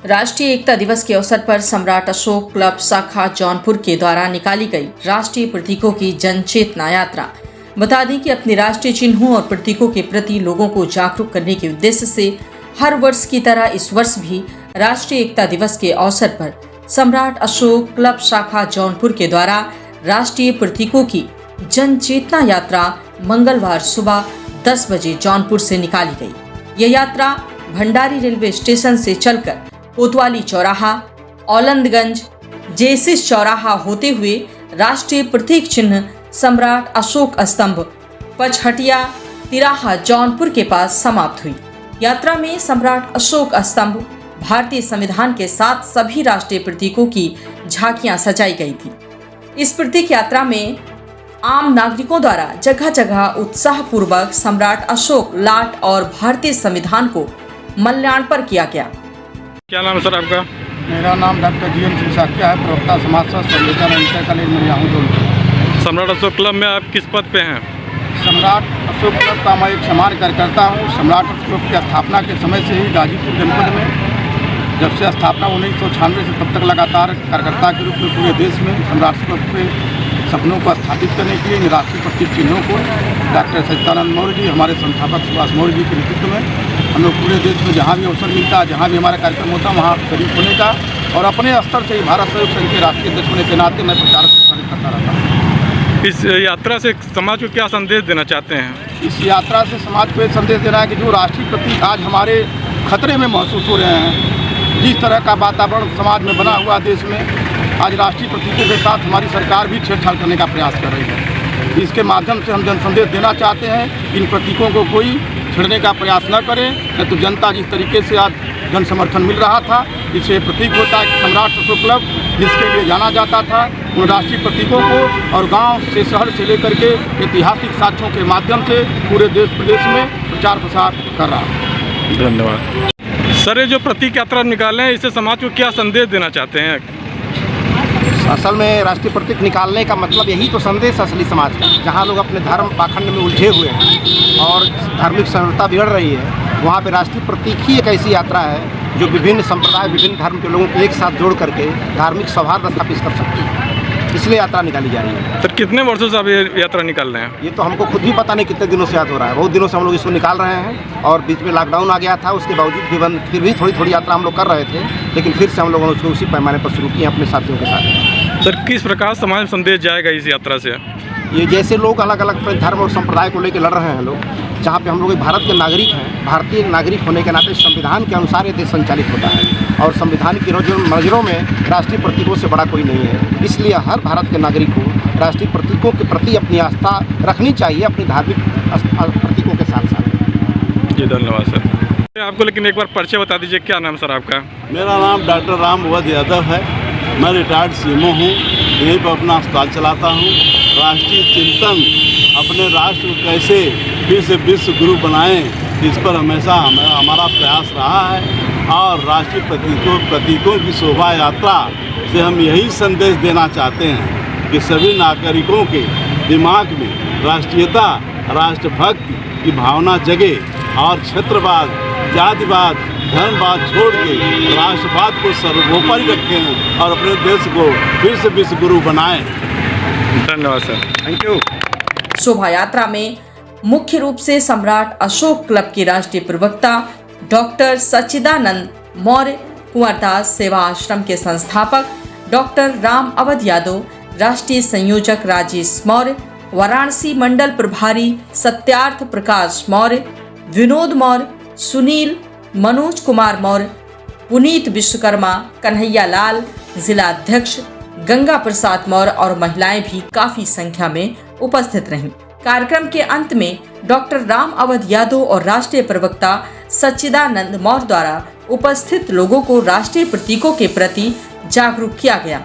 राष्ट्रीय एकता दिवस के अवसर पर सम्राट अशोक क्लब शाखा जौनपुर के द्वारा निकाली गई राष्ट्रीय प्रतीकों की जन चेतना यात्रा। बता दें कि अपने राष्ट्रीय चिन्हों और प्रतीकों के प्रति लोगों को जागरूक करने के उद्देश्य से हर वर्ष की तरह इस वर्ष भी राष्ट्रीय एकता दिवस के अवसर पर सम्राट अशोक क्लब शाखा जौनपुर के द्वारा राष्ट्रीय प्रतीकों की जन चेतना यात्रा मंगलवार सुबह 10 बजे जौनपुर से निकाली गई। यह यात्रा भंडारी रेलवे स्टेशन से चलकर कोतवाली चौराहा, औलंदगंज, जेसिस चौराहा होते हुए राष्ट्रीय प्रतीक चिन्ह सम्राट अशोक स्तंभ पचहटिया तिराहा जौनपुर के पास समाप्त हुई। यात्रा में सम्राट अशोक स्तंभ, भारतीय संविधान के साथ सभी राष्ट्रीय प्रतीकों की झांकियां सजाई गई थी। इस प्रतीक यात्रा में आम नागरिकों द्वारा जगह जगह उत्साहपूर्वक सम्राट अशोक लाट और भारतीय संविधान को माल्यार्पण किया गया। क्या नाम है सर आपका? मेरा नाम डॉक्टर जीएम सिंह साकिया है, प्रवक्ता समाज शास्त्र संविधान इंटर कॉलेज में हूँ जौनपुर। सम्राट अशोक क्लब में आप किस पद पे हैं? सम्राट अशोक क्लब का मैं एक समान कार्यकर्ता हूँ। सम्राट अशोक क्लब की स्थापना के समय से ही गाजीपुर जनपद में, जब से स्थापना 1996 से तब तक लगातार कार्यकर्ता के रूप में पूरे देश में सम्राट क्लब के सपनों को स्थापित करने के लिए राष्ट्रीय प्रतीक चिन्हों को डॉक्टर सच्चिदानंद मौर्य जी, हमारे संस्थापक सुभाष मौर्य जी के नेतृत्व में हम लोग पूरे देश में जहाँ भी अवसर मिलता है, जहाँ भी हमारा कार्यक्रम होता है, वहाँ शरीक होने का और अपने स्तर से ही भारत सहयोग संघ के राष्ट्रीय अध्यक्ष होने के नाते मैं प्रचार करता रहता हूँ। इस यात्रा से समाज को क्या संदेश देना चाहते हैं? इस यात्रा से समाज को एक संदेश देना है कि जो राष्ट्रीय प्रतीक आज हमारे खतरे में महसूस हो रहे हैं, जिस तरह का वातावरण समाज में बना हुआ देश में, आज राष्ट्रीय प्रतीकों के साथ हमारी सरकार भी छेड़छाड़ करने का प्रयास कर रही है। इसके माध्यम से हम जन संदेश देना चाहते हैं कि इन प्रतीकों को कोई छेड़ने का प्रयास न करें, नहीं तो जनता जिस तरीके से आज जन समर्थन मिल रहा था, इससे प्रतीक होता है कि सम्राट अशोक क्लब जिसके लिए जाना जाता था, उन राष्ट्रीय प्रतीकों को और गांव से शहर से लेकर के ऐतिहासिक साक्ष्यों के माध्यम से पूरे देश प्रदेश में प्रचार प्रसार कर रहा है। धन्यवाद सर। ये जो प्रतीक यात्रा निकाले हैं, इससे समाज को क्या संदेश देना चाहते हैं? असल में राष्ट्रीय प्रतीक निकालने का मतलब यही तो संदेश असली समाज का, जहाँ लोग अपने धर्म पाखंड में उलझे हुए हैं और धार्मिक संरक्षता बिगड़ रही है, वहाँ पे राष्ट्रीय प्रतीक ही एक ऐसी यात्रा है जो विभिन्न संप्रदाय, विभिन्न धर्म के लोगों को एक साथ जोड़ करके धार्मिक सौहार्द स्थापित कर सकती है। इसलिए यात्रा निकाली जा रही है। सर कितने वर्षों से आप ये यात्रा निकाल रहे हैं? ये तो हमको खुद भी पता नहीं कितने दिनों से याद हो रहा है। बहुत दिनों से हम लोग इसको निकाल रहे हैं और बीच में लॉकडाउन आ गया था, उसके बावजूद भी फिर भी थोड़ी यात्रा हम लोग कर रहे थे, लेकिन फिर से हम लोगों ने उसको उसी पैमाने पर शुरू किया अपने साथियों के साथ। सर किस प्रकार समाज में संदेश जाएगा इस यात्रा से? ये जैसे लोग अलग अलग धर्म और संप्रदाय को लेकर लड़ रहे हैं लोग, जहाँ पे हम लोग भारत के नागरिक हैं, भारतीय नागरिक होने के नाते संविधान के अनुसार ये देश संचालित होता है और संविधान की नज़रों में राष्ट्रीय प्रतीकों से बड़ा कोई नहीं है। इसलिए हर भारत के नागरिक को राष्ट्रीय प्रतीकों के प्रति अपनी आस्था रखनी चाहिए, अपनी धार्मिक प्रतीकों के साथ साथ। जी धन्यवाद सर। आपको लेकिन एक बार परिचय बता दीजिए, क्या नाम सर आपका? मेरा नाम डॉक्टर राम भगत यादव है। मैं रिटायर्ड सीएमओ हूँ, यहीं पर अपना अस्पताल चलाता हूँ। राष्ट्रीय चिंतन, अपने राष्ट्र को कैसे फिर से विश्व गुरु बनाएं, इस पर हमेशा हमारा प्रयास रहा है और राष्ट्रीय प्रतीकों की शोभा यात्रा से हम यही संदेश देना चाहते हैं कि सभी नागरिकों के दिमाग में राष्ट्रीयता, राष्ट्रभक्ति की भावना जगे और क्षेत्रवाद, जातिवाद, धर्मवाद छोड़ के राष्ट्रवाद को सर्वोपरि रखें और अपने देश को फिर से विश्व गुरु बनाएं। धन्यवाद सर। Thank you. शोभा यात्रा में मुख्य रूप से सम्राट अशोक क्लब के राष्ट्रीय प्रवक्ता डॉक्टर सच्चिदानंद मौर्य, कुंवरदास सेवा आश्रम के संस्थापक डॉक्टर राम अवध यादव, राष्ट्रीय संयोजक राजेश मौर्य, वाराणसी मंडल प्रभारी सत्यार्थ प्रकाश मौर्य, विनोद मौर्य, सुनील, मनोज कुमार मौर्य, पुनीत विश्वकर्मा, कन्हैया लाल, जिला अध्यक्ष गंगा प्रसाद मौर्य और महिलाएं भी काफी संख्या में उपस्थित रहीं। कार्यक्रम के अंत में डॉक्टर राम अवध यादव और राष्ट्रीय प्रवक्ता सच्चिदानंद मौर्य द्वारा उपस्थित लोगों को राष्ट्रीय प्रतीकों के प्रति जागरूक किया गया।